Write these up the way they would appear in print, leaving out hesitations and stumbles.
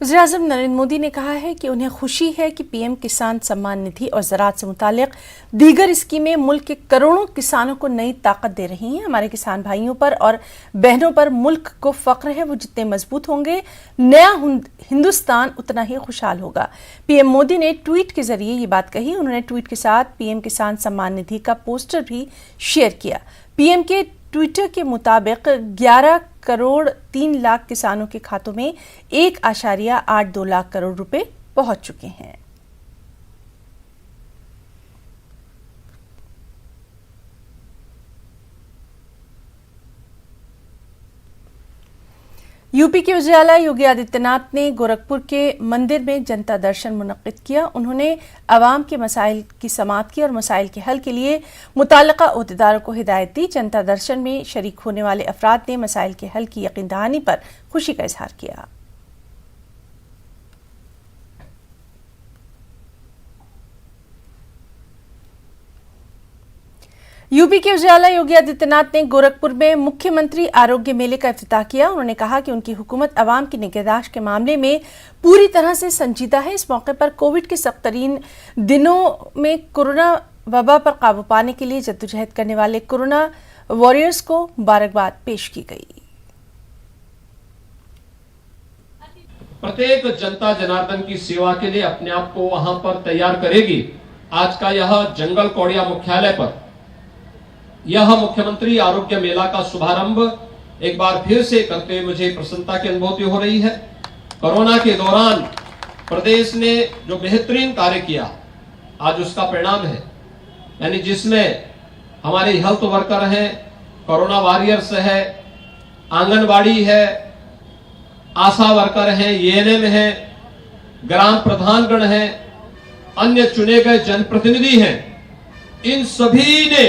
वज़ीर-ए-आज़म नरेंद्र मोदी ने कहा है कि उन्हें खुशी है कि पीएम किसान सम्मान निधि और ज़राअत से मुताल्लिक़ दीगर स्कीमें मुल्क के करोड़ों किसानों को नई ताकत दे रही हैं। हमारे किसान भाइयों पर और बहनों पर मुल्क को फ़ख्र है। वो जितने मजबूत होंगे, नया हिंदुस्तान उतना ही खुशहाल होगा। पीएम मोदी ने ट्वीट के जरिए ये बात कही। उन्होंने ट्वीट के साथ पीएम किसान सम्मान निधि का पोस्टर भी शेयर किया। पीएम के ट्विटर के मुताबिक 11 करोड़ 3 लाख किसानों के खातों में 1.82 लाख करोड़ रुपए पहुंच चुके हैं। यूपी के वज़ीर आला योगी आदित्यनाथ ने गोरखपुर के मंदिर में जनता दर्शन मुनक्किद किया। उन्होंने अवाम के मसाइल की समाअत की और मसाइल के हल के लिए मुताल्लिका ओहदेदारों को हिदायत दी। जनता दर्शन में शरीक होने वाले अफराद ने मसाइल के हल की यकीन दहानी पर खुशी का इजहार किया। यूपी के वज़ीर आला योगी आदित्यनाथ ने गोरखपुर में मुख्यमंत्री आरोग्य मेले का इफ्तिताह किया। उन्होंने कहा कि उनकी हुकूमत अवाम की निगहदाश्त के मामले में पूरी तरह से संजीदा है। इस मौके पर कोविड के सख्त तरीन दिनों में कोरोना वबा पर काबू पाने के लिए जद्दोजहद करने वाले कोरोना वॉरियर्स को मुबारकबाद पेश की गई। प्रत्येक जनता जनार्दन की सेवा के लिए अपने आप को वहां पर तैयार करेगी। आज का यह जंगल कौड़िया मुख्यालय पर यह मुख्यमंत्री आरोग्य मेला का शुभारंभ एक बार फिर से करते हुए मुझे प्रसन्नता की अनुभूति हो रही है। कोरोना के दौरान प्रदेश ने जो बेहतरीन कार्य किया, आज उसका परिणाम है। यानी जिसमें हमारे हेल्थ वर्कर हैं, कोरोना वॉरियर्स है, आंगनबाड़ी है, आशा वर्कर हैं, एएनएम हैं, ग्राम प्रधानगण हैं, अन्य चुने गए जनप्रतिनिधि हैं, इन सभी ने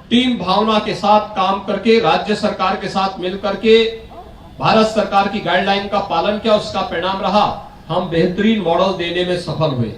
टीम भावना के साथ काम करके राज्य सरकार के साथ मिलकर के भारत सरकार की गाइडलाइन का पालन किया। उसका परिणाम रहा हम बेहतरीन मॉडल देने में सफल हुए।